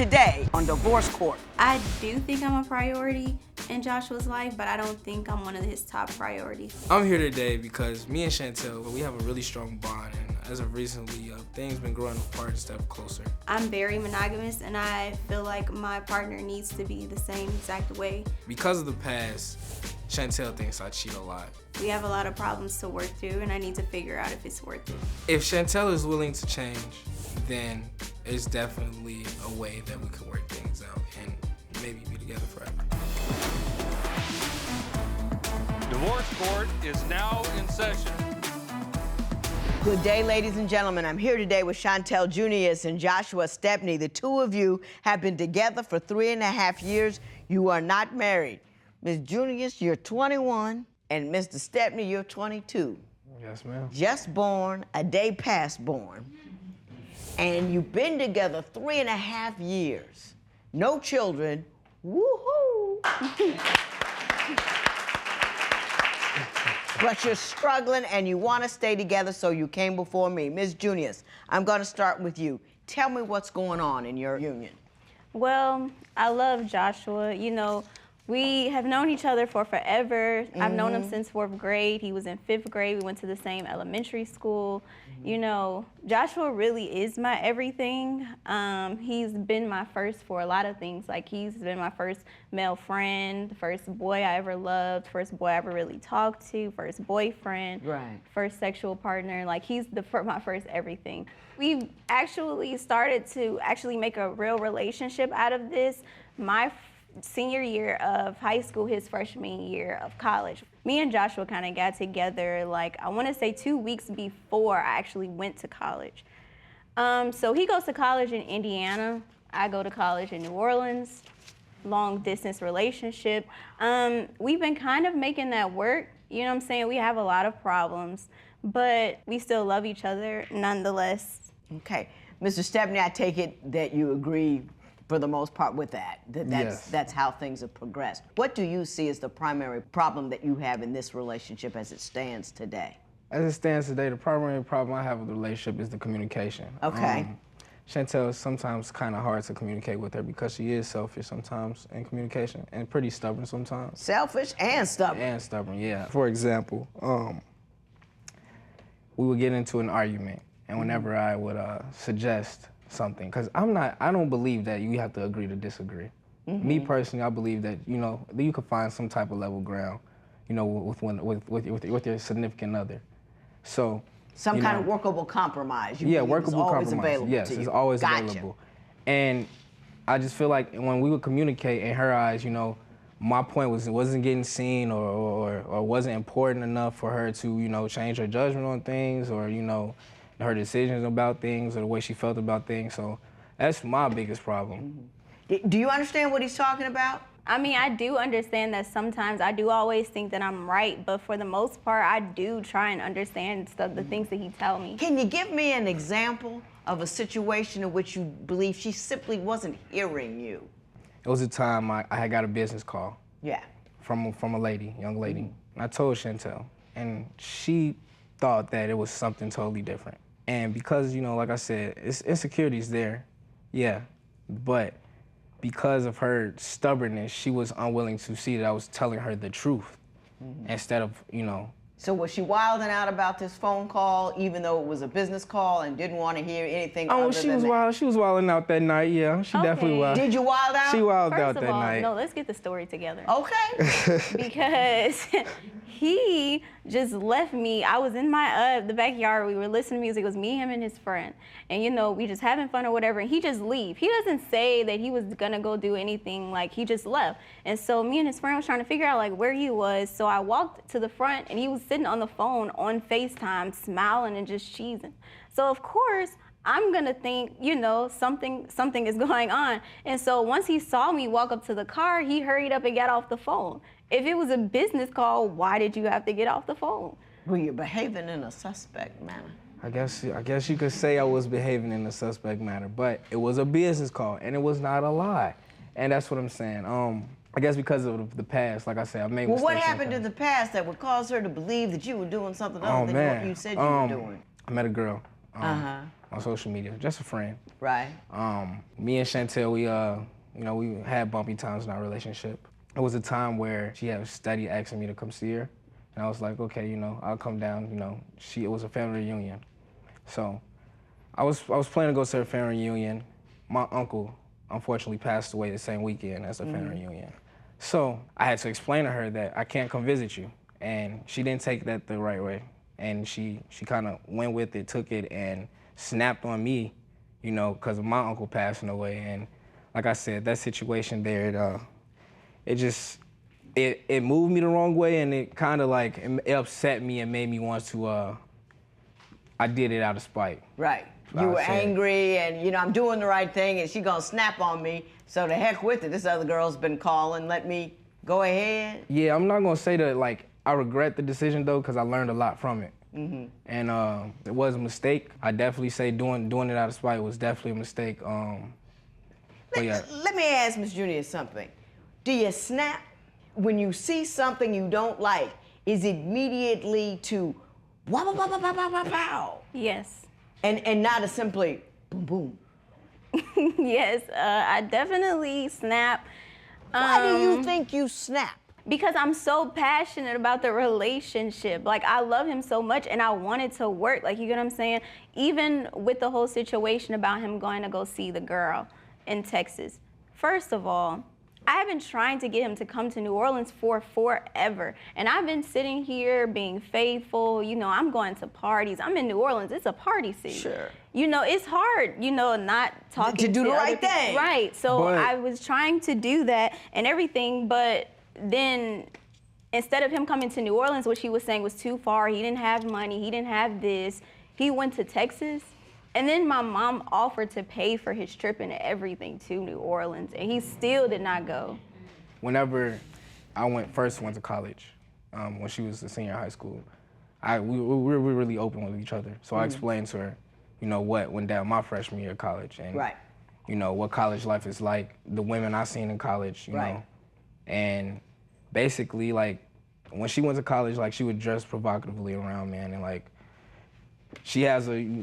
today on Divorce Court. I do think I'm a priority in Joshua's life, but I don't think I'm one of his top priorities. I'm here today because me and Shantell, we have a really strong bond, and as of recently, things been growing apart and step closer. I'm very monogamous, and I feel like my partner needs to be the same exact way. Because of the past, Shantell thinks I cheat a lot. We have a lot of problems to work through, and I need to figure out if it's worth it. If Shantell is willing to change, then it's definitely a way that we could work things out and maybe be together forever. Divorce Court is now in session. Good day, ladies and gentlemen. I'm here today with Shantell, Junious, and Joshua Stepney. The two of you have been together for 3.5 years. You are not married. Ms. Junious, you're 21, and Mr. Stepney, you're 22. Yes, ma'am. Just born, a day past born. And you've been together 3.5 years. No children. Woohoo! But you're struggling and you want to stay together, so you came before me. Ms. Junious, I'm going to start with you. Tell me what's going on in your union. Well, I love Joshua. You know, we have known each other for forever. I've known him since 4th grade. He was in 5th grade. We went to the same elementary school. You know, Joshua really is my everything. He's been my first for a lot of things. Like, he's been my first male friend, the first boy I ever loved, first boy I ever really talked to, first boyfriend, first sexual partner. Like, he's my first everything. We've actually started to make a real relationship out of this. My senior year of high school, his freshman year of college. Me and Joshua kind of got together, like, I want to say 2 weeks before I actually went to college. So he goes to college in Indiana. I go to college in New Orleans. Long distance relationship. We've been kind of making that work. You know what I'm saying? We have a lot of problems, but we still love each other nonetheless. Okay. Mr. Stepney, I take it that you agree for the most part with that. That's how things have progressed. What do you see as the primary problem that you have in this relationship as it stands today? As it stands today, the primary problem I have with the relationship is the communication. Okay. Shantell is sometimes kind of hard to communicate with her because she is selfish sometimes in communication and pretty stubborn sometimes. Selfish and stubborn. And stubborn, yeah. For example, we would get into an argument, and whenever I would suggest something, because I don't believe that you have to agree to disagree. Me personally, I believe that, you know, that you can find some type of level ground, you know, with your significant other. So some kind of workable compromise. Workable compromise. Yes, it's always Gotcha. available. And I just feel like when we would communicate, in her eyes, you know, my point wasn't getting seen or wasn't important enough for her to, you know, change her judgment on things, or, you know, her decisions about things, or the way she felt about things. So that's my biggest problem. Do you understand what he's talking about? I mean, I do understand that sometimes I do always think that I'm right, but for the most part, I do try and understand the things that he tells me. Can you give me an example of a situation in which you believe she simply wasn't hearing you? It was a time I had got a business call. Yeah. From a lady, young lady. And I told Shantell, and she thought that it was something totally different. And because, you know, like I said, insecurity's there, yeah, but because of her stubbornness, she was unwilling to see that I was telling her the truth instead of, you know. So was she wilding out about this phone call, even though it was a business call, and didn't want to hear anything other than that? She was wilding out that night, yeah. She definitely was. Did you wild out? She wilded out that First night. of all, no, let's get the story together. Okay. Because he just left me. I was in my the backyard. We were listening to music. It was me, him, and his friend. And, you know, we just having fun or whatever. And he just leave. He doesn't say that he was going to go do anything. Like, he just left. And so me and his friend was trying to figure out, like, where he was. So I walked to the front, and he was sitting on the phone on FaceTime, smiling and just cheesing. So, of course, I'm gonna think, you know, something is going on. And so once he saw me walk up to the car, he hurried up and got off the phone. If it was a business call, why did you have to get off the phone? Well, you're behaving in a suspect manner. I guess you could say I was behaving in a suspect manner, but it was a business call, and it was not a lie. And that's what I'm saying. I guess because of the past, like I said, I made mistakes. Well, what happened in the past that would cause her to believe that you were doing something other than what you said you were doing? I met a girl. on social media, just a friend. Right. Me and Shantell, we had bumpy times in our relationship. It was a time where she had steady asking me to come see her, and I was like, okay, I'll come down. It was a family reunion, so I was planning to go to her family reunion. My uncle unfortunately passed away the same weekend as the family reunion, so I had to explain to her that I can't come visit you, and she didn't take that the right way, and she kind of went with it, took it, and snapped on me, because of my uncle passing away. And like I said, that situation there, it moved me the wrong way, and it kind of it upset me and made me want to, I did it out of spite. Right. You were angry and, I'm doing the right thing and she gonna snap on me, so the heck with it. This other girl's been calling, let me go ahead. Yeah, I'm not gonna say that, I regret the decision though, because I learned a lot from it. And it was a mistake. I definitely say doing it out of spite was definitely a mistake. But yeah. Let me ask Ms. Junious something. Do you snap when you see something you don't like? Is it immediately to wow, wow, wow, wow, wow, wow, wow? Yes. And not a simply boom, boom? Yes, I definitely snap. Why do you think you snap? Because I'm so passionate about the relationship. I love him so much and I want it to work. You get what I'm saying? Even with the whole situation about him going to go see the girl in Texas. First of all, I have been trying to get him to come to New Orleans for forever. And I've been sitting here being faithful. I'm going to parties. I'm in New Orleans. It's a party city. Sure. It's hard, not talking to do the other right people. thing. Right. So But I was trying to do that and everything, but then instead of him coming to New Orleans, which he was saying was too far, he didn't have money, he didn't have this, he went to Texas. And then my mom offered to pay for his trip and everything to New Orleans, and he still did not go. Whenever I first went to college, when she was a senior in high school, we were really open with each other. So I explained to her, what went down my freshman year of college, and Right. What college life is like, the women I seen in college, Right. know, and basically when she went to college, she would dress provocatively around, man, and she has a,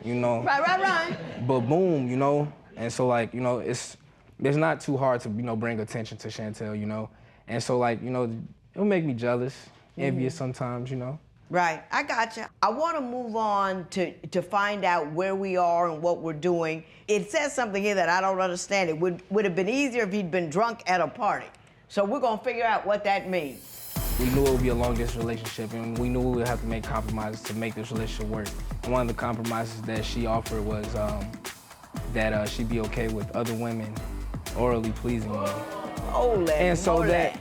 Right. but boom, and so it's not too hard to, bring attention to Shantell, and so it'll make me jealous, envious sometimes, Right, I gotcha. I want to move on to find out where we are and what we're doing. It says something here that I don't understand. It would have been easier if he'd been drunk at a party. So we're gonna figure out what that means. We knew it would be a long-distance relationship, and we knew we would have to make compromises to make this relationship work. And one of the compromises that she offered was that she'd be okay with other women orally pleasing me. Holy And so moly. that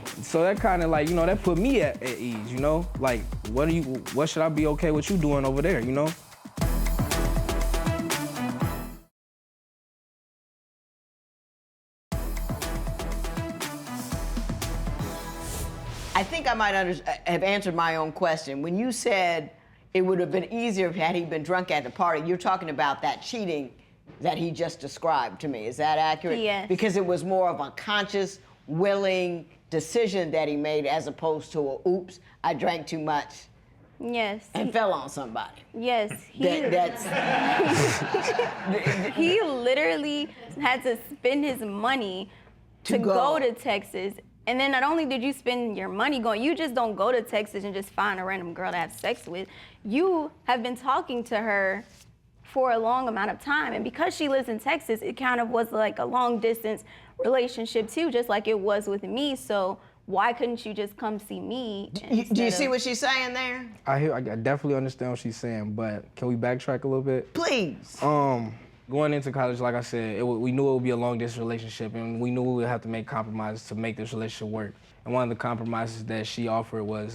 kind of that put me at ease, what should I be okay with you doing over there, I think I might have answered my own question. When you said it would have been easier had he been drunk at the party, you're talking about that cheating that he just described to me. Is that accurate? Yes. Because it was more of a conscious, willing decision that he made as opposed to a, oops, I drank too much Yes. and fell on somebody. Yes. That's He literally had to spend his money to go to Texas. And then not only did you spend your money going, you just don't go to Texas and just find a random girl to have sex with. You have been talking to her for a long amount of time. And because she lives in Texas, it kind of was like a long distance relationship too, just like it was with me. So why couldn't you just come see me? Do you see what she's saying there? I definitely understand what she's saying, but can we backtrack a little bit? Please. Going into college, like I said, we knew it would be a long-distance relationship, and we knew we would have to make compromises to make this relationship work. And one of the compromises that she offered was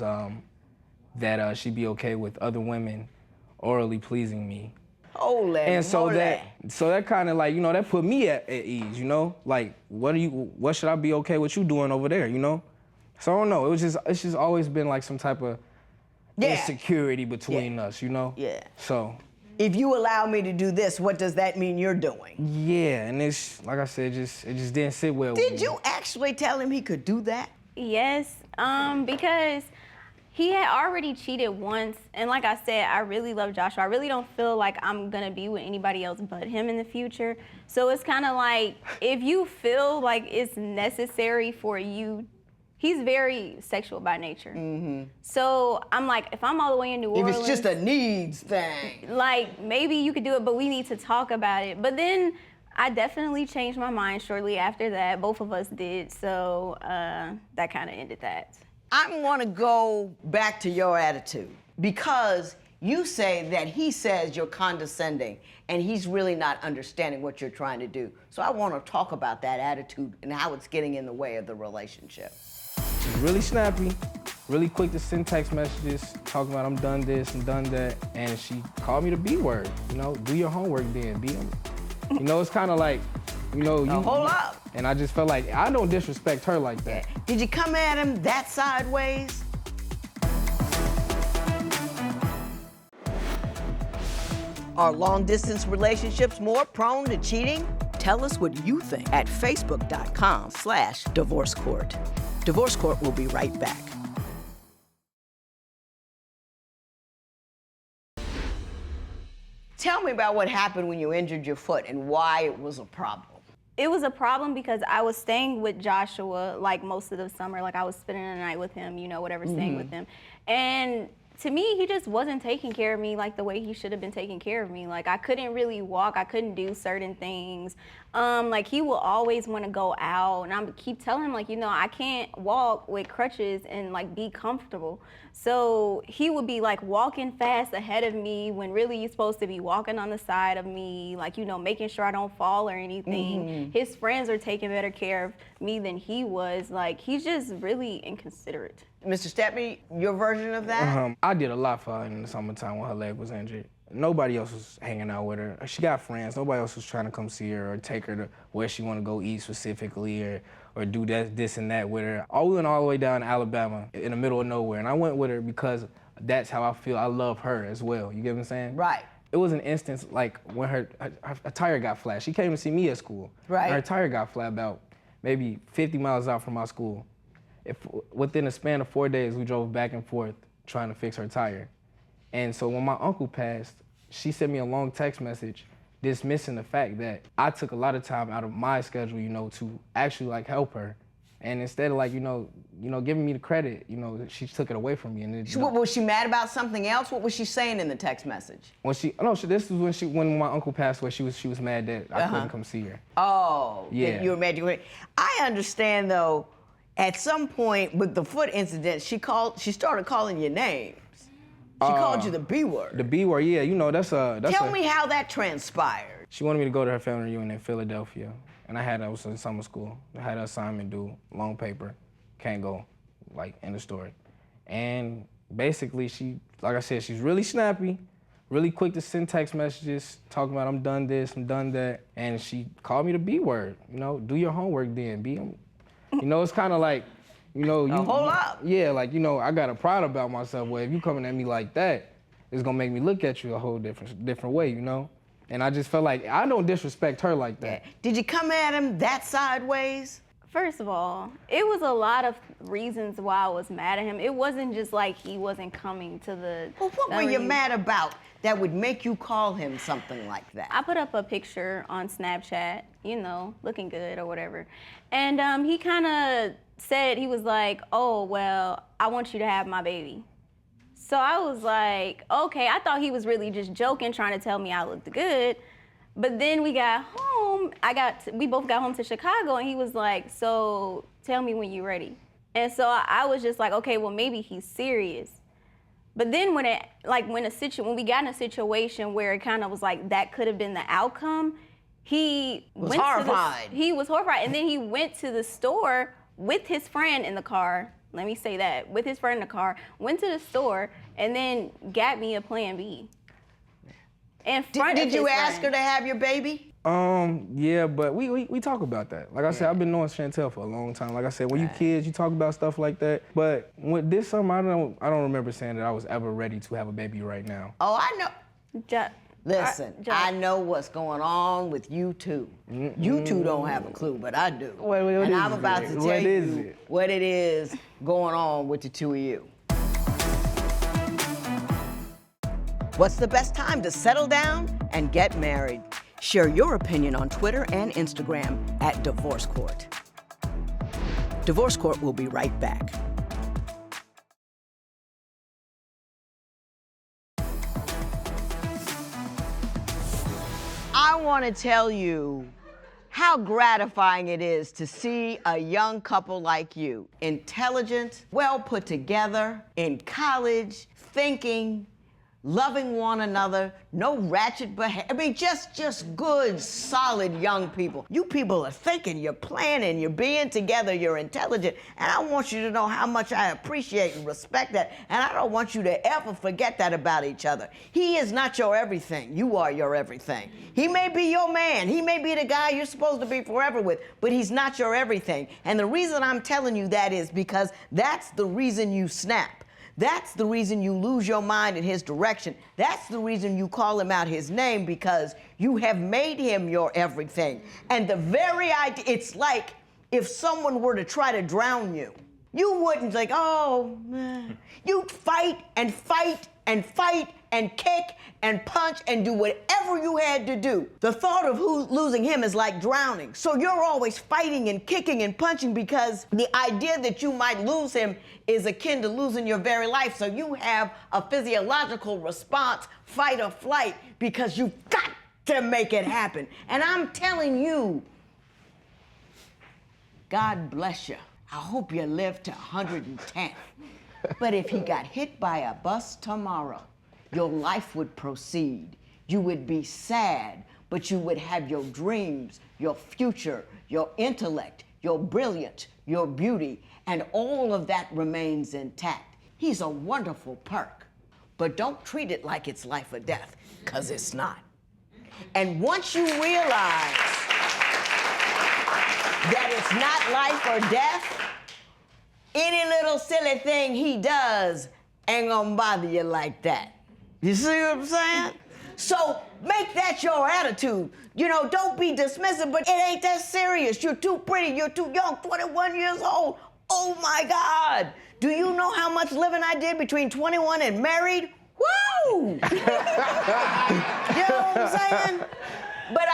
that she'd be okay with other women orally pleasing me. Holy And so moly. that kind of that put me at ease, what should I be okay with you doing over there, So I don't know. It's just always been some type of insecurity between us, Yeah. So. If you allow me to do this, what does that mean you're doing? Yeah, and it's like I said, it just didn't sit well with me. Did you actually tell him he could do that? Yes, because He had already cheated once, and like I said, I really love Joshua. I really don't feel like I'm gonna be with anybody else but him in the future. So it's kind of like, if you feel like it's necessary for you, he's very sexual by nature. So I'm like, if I'm all the way in New Orleans, If it's just a needs thing. like, maybe you could do it, but we need to talk about it. But then I definitely changed my mind shortly after that. Both of us did, so that kind of ended that. I want to go back to your attitude, because you say that he says you're condescending and he's really not understanding what you're trying to do. So I want to talk about that attitude and how it's getting in the way of the relationship. She's really snappy, really quick to send text messages, talking about I'm done this, I'm done that, and she called me the B word. You know, do your homework then, B. You know, it's kind of like, you know, Now, hold up. And I just felt like I don't disrespect her like that. Did you come at him that sideways? Are long-distance relationships more prone to cheating? Tell us what you think at facebook.com/divorce court. Divorce Court will be right back. Tell me about what happened when you injured your foot and why it was a problem. It was a problem because I was staying with Joshua like most of the summer. Like, I was spending the night with him, you know, whatever, staying with him. And to me, he just wasn't taking care of me like the way he should have been taking care of me. Like, I couldn't really walk. I couldn't do certain things. Like, he will always want to go out. And I keep telling him, like, you know, I can't walk with crutches and, like, be comfortable. So he would be, like, walking fast ahead of me when really you're supposed to be walking on the side of me, like, you know, making sure I don't fall or anything. His friends are taking better care of me than he was. Like, he's just really inconsiderate. Mr. Stepney, your version of that? I did a lot for her in the summertime when her leg was injured. Nobody else was hanging out with her. She got friends. Nobody else was trying to come see her or take her to where she want to go eat specifically or do this and that with her. We went all the way down to Alabama in the middle of nowhere, and I went with her because that's how I feel. I love her as well. You get what I'm saying? Right. It was an instance like when her tire got flat. She came to see me at school. Right. And her tire got flat about maybe 50 miles out from my school. Within a span of 4 days, we drove back and forth trying to fix her tire. And so when my uncle passed, she sent me a long text message dismissing the fact that I took a lot of time out of my schedule, you know, to actually like help her. And instead of like, you know, giving me the credit, you know, she took it away from me. And it, Was she mad about something else? What was she saying in the text message? This was when my uncle passed away. She was mad that I couldn't come see her. Oh, Yeah. You were mad. I understand though. At some point with the foot incident, she started calling you names. She called you the B word. The B word, yeah, you know, that's Tell me how that transpired. She wanted me to go to her family reunion in Philadelphia, and I was in summer school. I had an assignment due, long paper, can't go, like, end of story. And basically, like I said, she's really snappy, really quick to send text messages, talking about I'm done this, I'm done that, and she called me the B word, you know, do your homework then, B. You know, it's kind of like, you know, hold up. Yeah, like, you know, I got a pride about myself where if you coming at me like that, it's gonna make me look at you a whole different way, you know? And I just felt like I don't disrespect her like that. Did you come at him that sideways? First of all, it was a lot of reasons why I was mad at him. It wasn't just like he wasn't coming to the... Well, what were you mad about that would make you call him something like that? I put up a picture on Snapchat, you know, looking good or whatever. And he kind of said, he was like, oh, well, I want you to have my baby. So I was like, okay, I thought he was really just joking, trying to tell me I looked good. But then we got home, we both got home to Chicago, and he was like, so tell me when you're ready. And so I was just like, okay, well, maybe he's serious. But then when we got in a situation where it kind of was like that could have been the outcome, he was horrified. He was horrified, and then he went to the store with his friend in the car. Let me say that, with his friend in the car, went to the store, and then got me a Plan B. Did you ask her to have your baby? Yeah, but we talk about that. Like I said, I've been knowing Shantell for a long time. Like I said, when you kids, you talk about stuff like that. But with this summer, I don't remember saying that I was ever ready to have a baby right now. Oh, I know. Listen, I know what's going on with you two. You two don't have a clue, but I do. And I'm about to tell you what it is going on with the two of you. What's the best time to settle down and get married? Share your opinion on Twitter and Instagram at Divorce Court. Divorce Court will be right back. I want to tell you how gratifying it is to see a young couple like you, intelligent, well put together, in college, thinking, loving one another, no ratchet behavior. I mean, just good, solid young people. You people are thinking, you're planning, you're being together, you're intelligent, and I want you to know how much I appreciate and respect that, and I don't want you to ever forget that about each other. He is not your everything. You are your everything. He may be your man. He may be the guy you're supposed to be forever with, but he's not your everything. And the reason I'm telling you that is because that's the reason you snap. That's the reason you lose your mind in his direction. That's the reason you call him out his name, because you have made him your everything. And the very idea, it's like if someone were to try to drown you, you wouldn't like, oh, man. You'd fight and fight and fight and kick and punch and do whatever you had to do. The thought of losing him is like drowning. So you're always fighting and kicking and punching because the idea that you might lose him is akin to losing your very life. So you have a physiological response, fight or flight, because you've got to make it happen. And I'm telling you, God bless you. I hope you live to 110. But if he got hit by a bus tomorrow, your life would proceed. You would be sad, but you would have your dreams, your future, your intellect, your brilliance, your beauty, and all of that remains intact. He's a wonderful perk, but don't treat it like it's life or death, because it's not. And once you realize that it's not life or death, any little silly thing he does ain't gonna bother you like that. You see what I'm saying? So make that your attitude. You know, don't be dismissive, but it ain't that serious. You're too pretty, you're too young, 21 years old. Oh my God. Do you know how much living I did between 21 and married? Woo! You know what I'm saying? But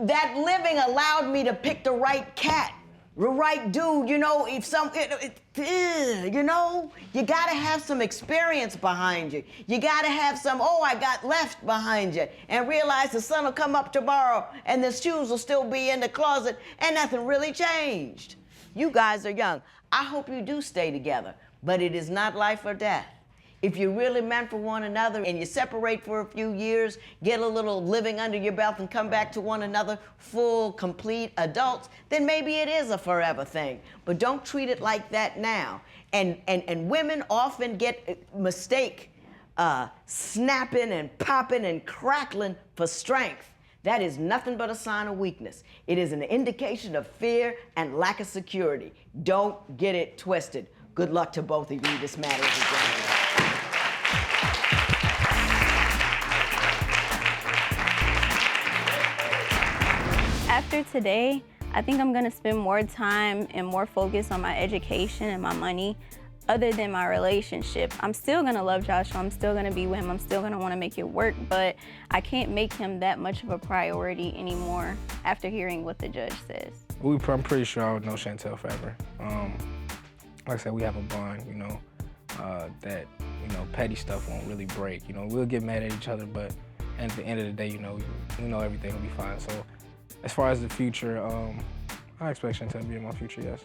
that living allowed me to pick the right cat. The right dude, you know, if you know, you gotta have some experience behind you. You gotta have some, oh, I got left behind you, and realize the sun will come up tomorrow and the shoes will still be in the closet and nothing really changed. You guys are young. I hope you do stay together, but it is not life or death. If you're really meant for one another and you separate for a few years, get a little living under your belt and come back to one another full, complete adults, then maybe it is a forever thing. But don't treat it like that now. And women often mistake snapping and popping and crackling for strength. That is nothing but a sign of weakness. It is an indication of fear and lack of security. Don't get it twisted. Good luck to both of you. This matters again. After today, I think I'm gonna spend more time and more focus on my education and my money other than my relationship. I'm still gonna love Joshua, I'm still gonna be with him, I'm still gonna wanna make it work, but I can't make him that much of a priority anymore after hearing what the judge says. I'm pretty sure I would know Shantell forever. Like I said, we have a bond, you know, that, you know, petty stuff won't really break. You know, we'll get mad at each other, but at the end of the day, you know, we know everything will be fine. So as far as the future, I expect Shantell to be in my future, yes.